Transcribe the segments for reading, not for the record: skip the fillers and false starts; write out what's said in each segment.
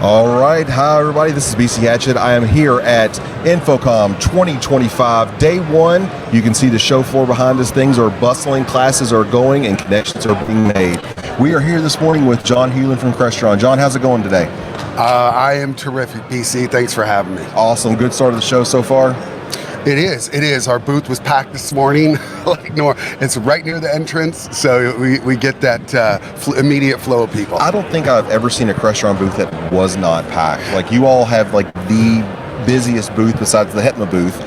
All right, hi everybody, this is BC Hatchet. I am here at InfoComm 2025, day one. You can see the show floor behind us. Things are bustling, classes are going, and connections are being made. We are here this morning with John Hulen from Crestron. John, how's it going today? I am terrific, BC. Thanks for having me. Awesome, good start of the show so far. It is. Our booth was packed this morning. It's right near the entrance, so we get that immediate flow of people. I don't think I've ever seen a Crestron booth that was not packed. Like, you all have like the busiest booth besides the HETMA booth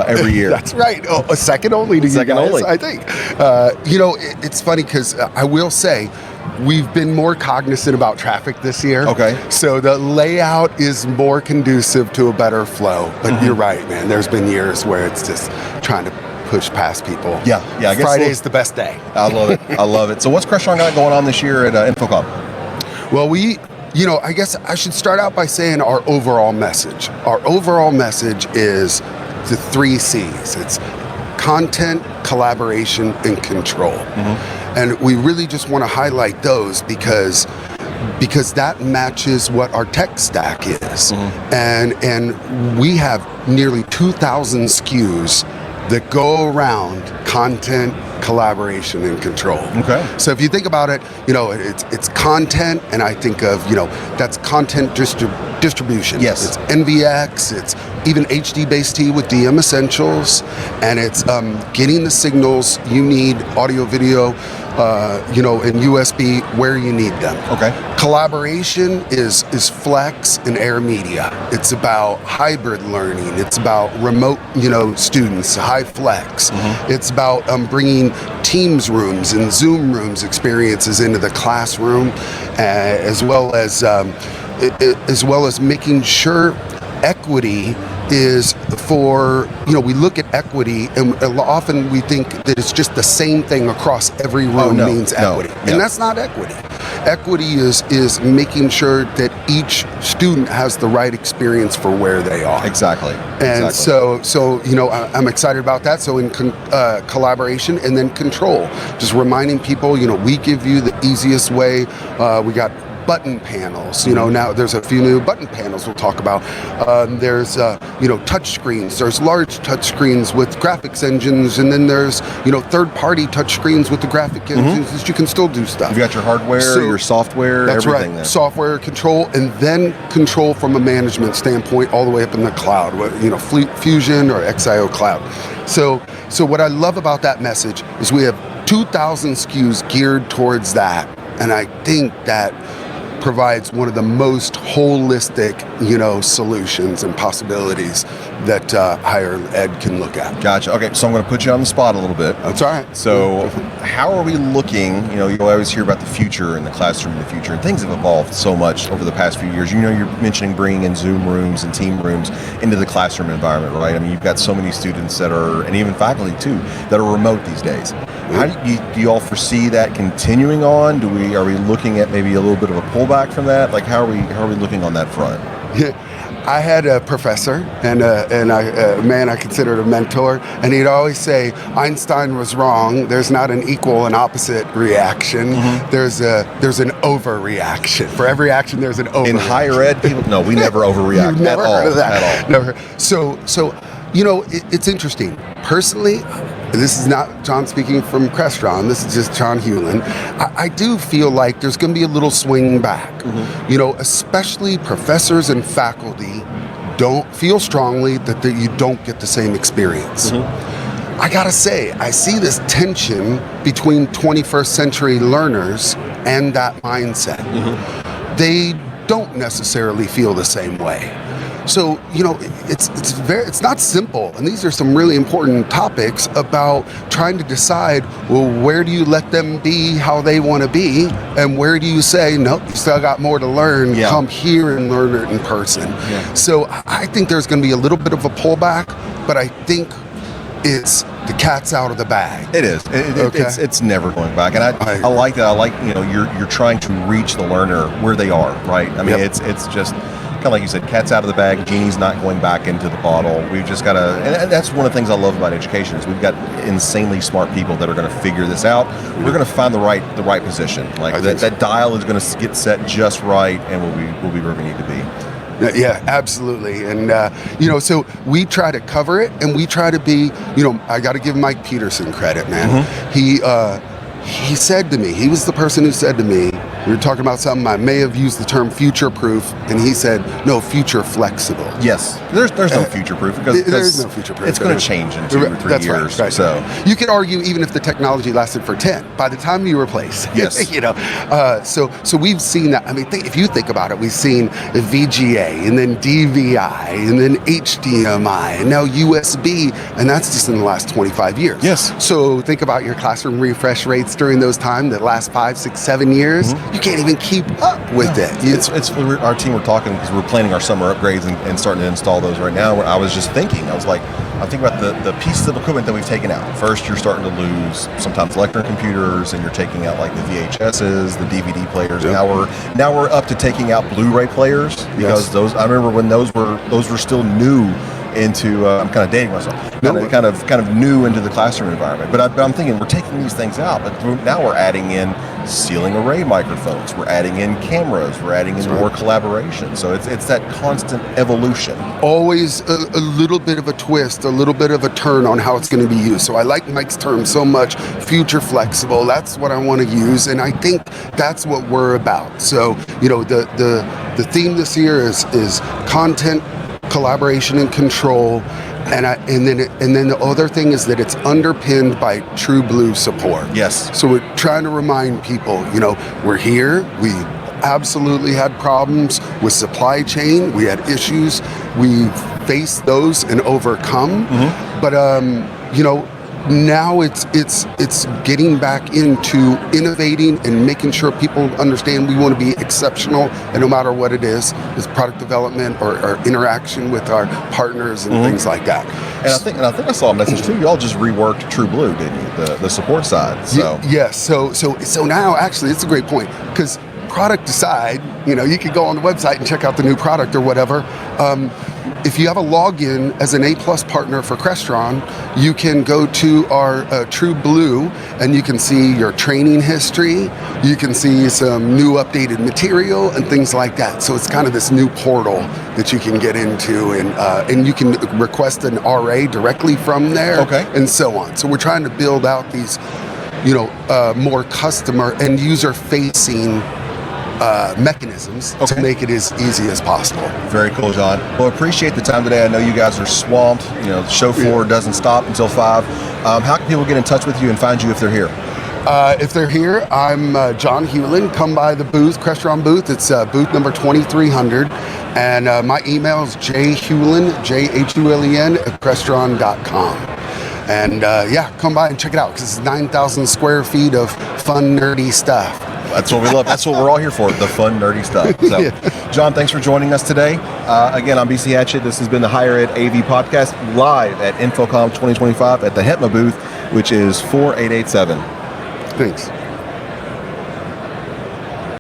every year. That's right. A second only to you guys, I think. It's funny because I will say, we've been more cognizant about traffic this year. Okay. So the layout is more conducive to a better flow. But you're right, man. There's been years where it's just trying to push past people. Yeah. I guess Friday's the best day. I love it. So what's Crestron got going on this year at InfoComm? Well, I guess I should start out by saying our overall message. Our overall message is the 3 C's. It's content, collaboration, and control. And we really just want to highlight those because that matches what our tech stack is. And we have nearly 2,000 SKUs that go around content, collaboration, and control. Okay. So if you think about it, it's content, and I think of, that's content distribution. Yes. It's NVX, it's even HD-based T with DM Essentials, and it's getting the signals you need, audio, video, and USB where you need them. Okay. Collaboration is Flex and Air Media. It's about hybrid learning. It's about remote, students, high flex. It's about bringing Teams rooms and Zoom rooms experiences into the classroom, as well as making sure equity is for, we look at equity and often we think that it's just the same thing across every room means equity. And that's not equity. Equity is making sure that each student has the right experience for where they are. Exactly. And so I'm excited about that. So in collaboration and then control, just reminding people, we give you the easiest way. We got button panels. Now there's a few new button panels we'll talk about. There's touch screens. There's large touch screens with graphics engines, and then there's third-party touch screens with the graphic engines that you can still do stuff. You've got your hardware, your software, that's everything right. there. Software control, and then control from a management standpoint all the way up in the cloud, Fleet Fusion or XIO Cloud. So what I love about that message is we have 2,000 SKUs geared towards that, and I think that provides one of the most holistic, solutions and possibilities that higher ed can look at. Gotcha. Okay, so I'm going to put you on the spot a little bit. That's all right. So how are we looking, you always hear about the future and the classroom in the future, and things have evolved so much over the past few years. You're mentioning bringing in Zoom rooms and team rooms into the classroom environment, right? I mean, you've got so many students that are, and even faculty too, that are remote these days. How do you all foresee that continuing on? Are we looking at maybe a little bit of a pullback from that? Like, how are we looking on that front? I had a professor and a man I considered a mentor, and he'd always say Einstein was wrong. There's not an equal and opposite reaction. There's an overreaction. For every action, there's an overreaction. In higher ed, people we never overreact. You've never heard of that at all. Never. So it's interesting. Personally, this is not John speaking from Crestron, this is just John Hulen. I do feel like there's going to be a little swing back. Especially professors and faculty don't feel strongly that you don't get the same experience. I gotta say, I see this tension between 21st century learners and that mindset. They don't necessarily feel the same way. So, it's not simple, and these are some really important topics about trying to decide, well, where do you let them be how they want to be, and where do you say, nope, you still got more to learn, come here and learn it in person. So I think there's going to be a little bit of a pullback, but I think it's the cat's out of the bag. It is. It's never going back, and I like that. I like you're trying to reach the learner where they are, right? I mean, it's just kind of like you said, cat's out of the bag, genie's not going back into the bottle. We've just got to, and that's one of the things I love about education is we've got insanely smart people that are going to figure this out. We're going to find the right position. Like that dial is going to get set just right, and we'll be where we need to be. Yeah, absolutely. And, so we try to cover it, and we try to be, I got to give Mike Peterson credit, man. He said to me, he was the person who said to me, we were talking about something, I may have used the term future-proof, and he said, no, future-flexible. Yes, there's no future-proof because there's no fuproof. It's going to change in 2 or 3 years. Right. So you could argue even if the technology lasted for 10, by the time you replace, yes, so we've seen that. I mean, if you think about it, we've seen VGA and then DVI and then HDMI and now USB, and that's just in the last 25 years. Yes. So think about your classroom refresh rates during those times, the last 5, 6, 7 years. You can't even keep up with it. It's our team were talking because we're planning our summer upgrades and starting to install those right now. I was just thinking, I'm thinking about the pieces of equipment that we've taken out. First, you're starting to lose sometimes Lectern computers, and you're taking out like the VHSs, the DVD players. Yep. Now we're up to taking out Blu-ray players because those. I remember when those were still new into. I'm kind of dating myself. Kind of new into the classroom environment. But I'm thinking we're taking these things out, but now we're adding in ceiling array microphones. We're adding in cameras. We're adding in more collaboration. So it's that constant evolution. Always a little bit of a twist, a little bit of a turn on how it's going to be used. So I like Mike's term so much, future flexible. That's what I want to use, and I think that's what we're about. So the theme this year is content, collaboration, and control. And then the other thing is that it's underpinned by True Blue support. Yes. So we're trying to remind people, we're here. We absolutely had problems with supply chain. We had issues. We faced those and overcome. But now it's getting back into innovating and making sure people understand we want to be exceptional, and no matter what it is product development or interaction with our partners and things like that. And I think I saw a message too. Y'all just reworked True Blue, didn't you? The support side. So yes. So now actually it's a great point, because product aside, you could go on the website and check out the new product or whatever. If you have a login as an A+ partner for Crestron, you can go to our True Blue and you can see your training history. You can see some new updated material and things like that. So it's kind of this new portal that you can get into, and you can request an RA directly from there, and so on. So we're trying to build out these, more customer and user-facing mechanisms to make it as easy as possible. Very cool, John. Well, appreciate the time today. I know you guys are swamped. The show floor doesn't stop until 5. How can people get in touch with you and find you if they're here? If they're here, I'm John Hulen. Come by the booth, Crestron booth. It's booth number 2300. And my email is jhulen, JHULEN, at crestron.com. And come by and check it out, because it's 9,000 square feet of fun, nerdy stuff. That's what we love. That's what we're all here for, the fun, nerdy stuff. So, John, thanks for joining us today. Again, I'm BC Hatchett. This has been the Higher Ed AV Podcast, live at InfoComm 2025 at the HETMA booth, which is 4887. Thanks.